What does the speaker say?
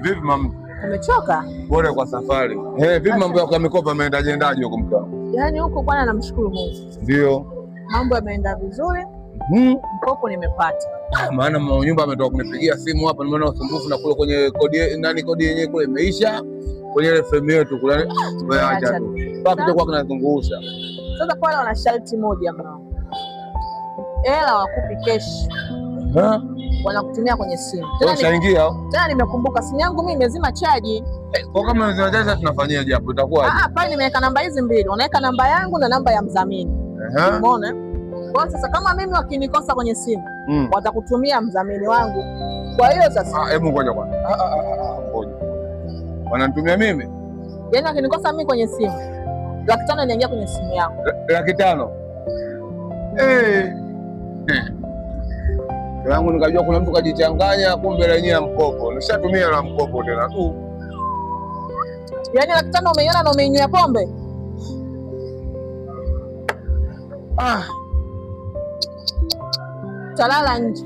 Vipi mama? Umechoka? Bora kwa safari. Vipi mambo yako ya mikopo yameendaje huko mkao? Yaani huko bwana, namshukuru Mungu. Ndio. Mambo yameenda vizuri. Mkopo nimepata. Maana mama nyumba ametoka kunipigia simu hapa, nimeona usumbufu na kule kwenye kodi yenyewe kule imeisha. Kwenye ile frame yetu kule. Wewe acha. Baki tu kwa kinazungusha. Sasa pale wana sharti moja mama. Hela wakupi cash. Wanakutumia kwenye simu. Tena nimekumbuka simu yangu mimi imezima chaji. Kwa kama imezima chaji tunafanyaje hapo, itakuwaje? Pale nimeweka namba hizi mbili. Unaweka namba yangu na namba ya mdhamini. Umeona? Kwa sasa kama mimi wakinikosa kwenye simu, watakutumia mdhamini wangu. Kwa hiyo sasa hebu ngoja kwanza. Ngoja. Wananitumia mimi? Yaani wakinikosa mimi kwenye simu, 500,000 inaingia kwenye simu yangu. 500,000? Yangu nikajua kuna mtu kajichanganya, kumbe lenyewe ya mkopo. Nishatumia la mkopo tena tu. Yaani 500,000 umeiona na umeinywea pombe? Talala nje.